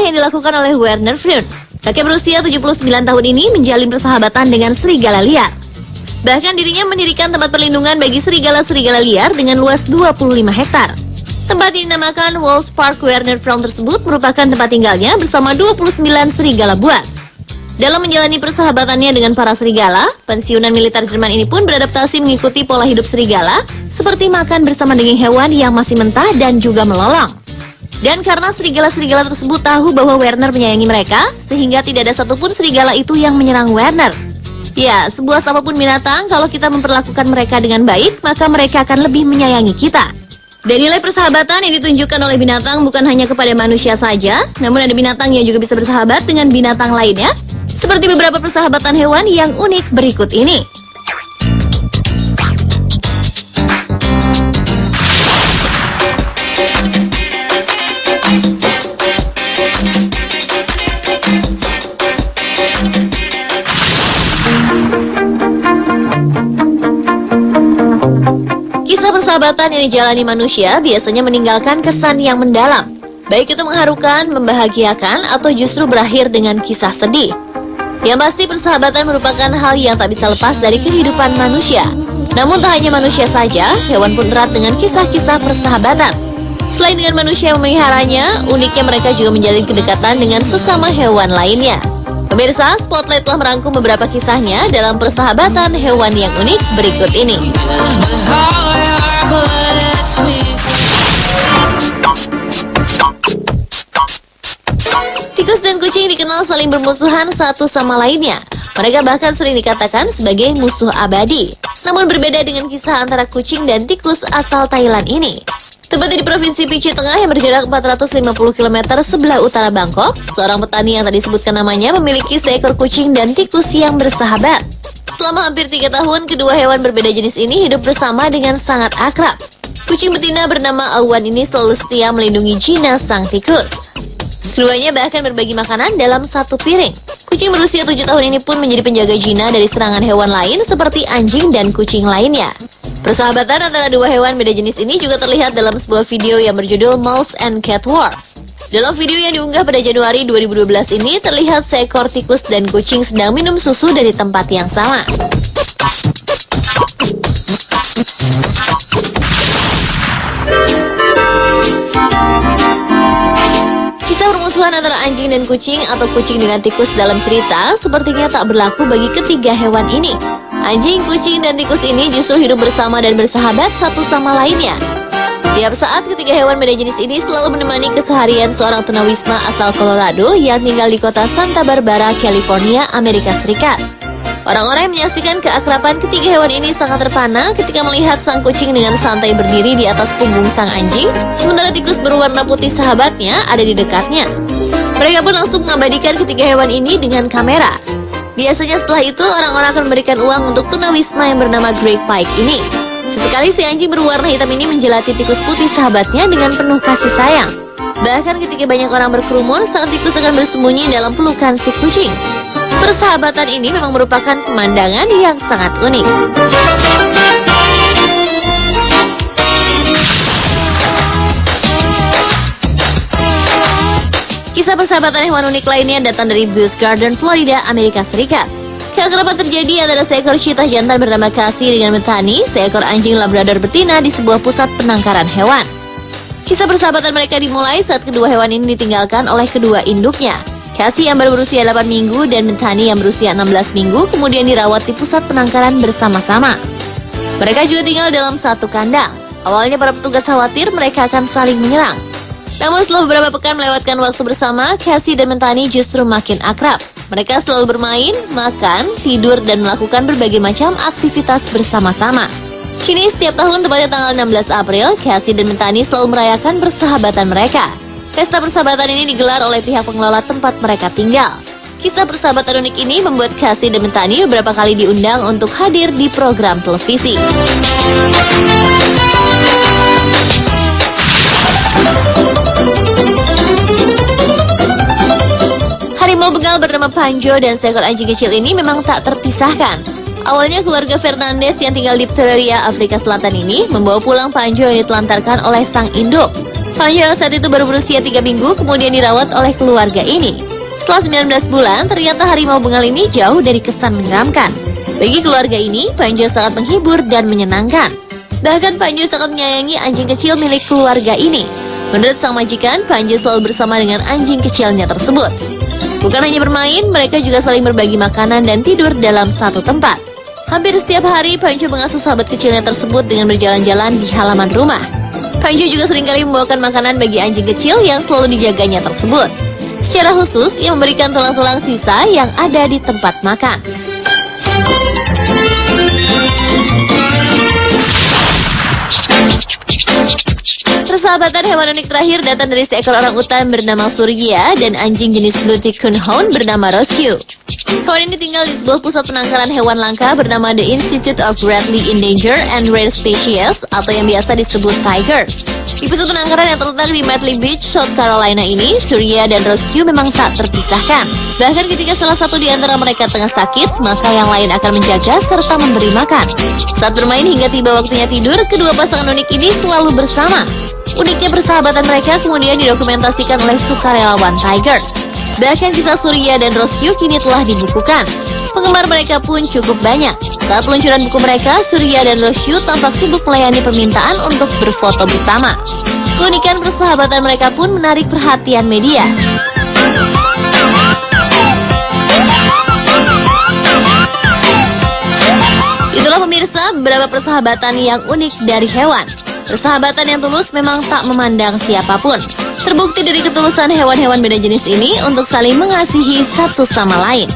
yang dilakukan oleh Werner Freund. Kakek berusia 79 tahun ini menjalin persahabatan dengan serigala liar. Bahkan dirinya mendirikan tempat perlindungan bagi serigala-serigala liar dengan luas 25 hektar. Tempat yang dinamakan Walls Park Werner Freund tersebut merupakan tempat tinggalnya bersama 29 serigala buas. Dalam menjalani persahabatannya dengan para serigala, pensiunan militer Jerman ini pun beradaptasi mengikuti pola hidup serigala, seperti makan bersama dengan hewan yang masih mentah dan juga melolong. Dan karena serigala-serigala tersebut tahu bahwa Werner menyayangi mereka, sehingga tidak ada satupun serigala itu yang menyerang Werner. Ya, sebuah apapun binatang, kalau kita memperlakukan mereka dengan baik, maka mereka akan lebih menyayangi kita. Dan nilai persahabatan yang ditunjukkan oleh binatang bukan hanya kepada manusia saja, namun ada binatang yang juga bisa bersahabat dengan binatang lainnya, seperti beberapa persahabatan hewan yang unik berikut ini. Kisah persahabatan yang dijalani manusia biasanya meninggalkan kesan yang mendalam, baik itu mengharukan, membahagiakan, atau justru berakhir dengan kisah sedih. Yang pasti persahabatan merupakan hal yang tak bisa lepas dari kehidupan manusia. Namun tak hanya manusia saja, hewan pun erat dengan kisah-kisah persahabatan. Selain dengan manusia yang memeliharanya, uniknya mereka juga menjalin kedekatan dengan sesama hewan lainnya. Pemirsa, Spotlight telah merangkum beberapa kisahnya dalam persahabatan hewan yang unik berikut ini. Tikus dan kucing dikenal saling bermusuhan satu sama lainnya. Mereka bahkan sering dikatakan sebagai musuh abadi. Namun berbeda dengan kisah antara kucing dan tikus asal Thailand ini. Tepatnya di Provinsi Pichi Tengah yang berjarak 450 km sebelah utara Bangkok, seorang petani yang tadi disebutkan namanya memiliki seekor kucing dan tikus yang bersahabat. Selama hampir 3 tahun, kedua hewan berbeda jenis ini hidup bersama dengan sangat akrab. Kucing betina bernama Awan ini selalu setia melindungi Gina sang tikus. Keduanya bahkan berbagi makanan dalam satu piring. Kucing berusia 7 tahun ini pun menjadi penjaga Gina dari serangan hewan lain seperti anjing dan kucing lainnya. Persahabatan antara dua hewan beda jenis ini juga terlihat dalam sebuah video yang berjudul Mouse and Cat War. Dalam video yang diunggah pada Januari 2012 ini, terlihat seekor tikus dan kucing sedang minum susu dari tempat yang sama. Kisah permusuhan antara anjing dan kucing atau kucing dengan tikus dalam cerita sepertinya tak berlaku bagi ketiga hewan ini. Anjing, kucing, dan tikus ini justru hidup bersama dan bersahabat satu sama lainnya. Tiap saat ketiga hewan beda jenis ini selalu menemani keseharian seorang tunawisma asal Colorado yang tinggal di kota Santa Barbara, California, Amerika Serikat. Orang-orang yang menyaksikan keakraban ketiga hewan ini sangat terpana ketika melihat sang kucing dengan santai berdiri di atas punggung sang anjing, sementara tikus berwarna putih sahabatnya ada di dekatnya. Mereka pun langsung mengabadikan ketiga hewan ini dengan kamera. Biasanya setelah itu, orang-orang akan memberikan uang untuk tunawisma yang bernama Greg Pike ini. Sesekali si anjing berwarna hitam ini menjelati tikus putih sahabatnya dengan penuh kasih sayang. Bahkan ketika banyak orang berkerumun, sang tikus akan bersembunyi dalam pelukan si kucing. Persahabatan ini memang merupakan pemandangan yang sangat unik. Kisah persahabatan hewan unik lainnya datang dari Busch Garden, Florida, Amerika Serikat. Keakraban terjadi antara seekor cheetah jantan bernama Cassie dengan Bethany, seekor anjing Labrador betina di sebuah pusat penangkaran hewan. Kisah persahabatan mereka dimulai saat kedua hewan ini ditinggalkan oleh kedua induknya. Cassie yang baru berusia 8 minggu dan Bethany yang berusia 16 minggu kemudian dirawat di pusat penangkaran bersama-sama. Mereka juga tinggal dalam satu kandang. Awalnya para petugas khawatir mereka akan saling menyerang. Namun setelah beberapa pekan melewatkan waktu bersama, Cassie dan Bethany justru makin akrab. Mereka selalu bermain, makan, tidur, dan melakukan berbagai macam aktivitas bersama-sama. Kini setiap tahun tepatnya tanggal 16 April, Cassie dan Bethany selalu merayakan persahabatan mereka. Pesta persahabatan ini digelar oleh pihak pengelola tempat mereka tinggal. Kisah persahabatan unik ini membuat Cassie dan Bethany beberapa kali diundang untuk hadir di program televisi. Harimau begal bernama Panjo dan seekor anjing kecil ini memang tak terpisahkan. Awalnya keluarga Fernandez yang tinggal di Pretoria, Afrika Selatan ini membawa pulang Panjo yang ditelantarkan oleh sang induk. Panjo yang saat itu baru berusia 3 minggu kemudian dirawat oleh keluarga ini. Setelah 19 bulan, ternyata harimau bengal ini jauh dari kesan menyeramkan. Bagi keluarga ini, Panjo sangat menghibur dan menyenangkan. Bahkan Panjo sangat menyayangi anjing kecil milik keluarga ini. Menurut sang majikan, Panjo selalu bersama dengan anjing kecilnya tersebut. Bukan hanya bermain, mereka juga saling berbagi makanan dan tidur dalam satu tempat. Hampir setiap hari, Panjo mengasuh sahabat kecilnya tersebut dengan berjalan-jalan di halaman rumah. Panjo juga seringkali membawakan makanan bagi anjing kecil yang selalu dijaganya tersebut. Secara khusus, ia memberikan tulang-tulang sisa yang ada di tempat makan. Persahabatan hewan unik terakhir datang dari seekor orangutan bernama Surya dan anjing jenis Blue Tick Coonhound bernama Rescue. Hewan ini tinggal di sebuah pusat penangkaran hewan langka bernama The Institute of Greatly Endangered and Rare Species atau yang biasa disebut Tigers. Di pusat penangkaran yang terletak di Medley Beach, South Carolina ini, Surya dan Rescue memang tak terpisahkan. Bahkan ketika salah satu di antara mereka tengah sakit, maka yang lain akan menjaga serta memberi makan. Saat bermain hingga tiba waktunya tidur, kedua pasangan unik ini selalu bersama. Uniknya persahabatan mereka kemudian didokumentasikan oleh sukarelawan Tigers. Bahkan kisah Surya dan Rescue kini telah dibukukan. Penggemar mereka pun cukup banyak. Saat peluncuran buku mereka, Surya dan Rescue tampak sibuk melayani permintaan untuk berfoto bersama. Keunikan persahabatan mereka pun menarik perhatian media. Itulah pemirsa beberapa persahabatan yang unik dari hewan. Persahabatan yang tulus memang tak memandang siapapun. Terbukti dari ketulusan hewan-hewan beda jenis ini untuk saling mengasihi satu sama lain.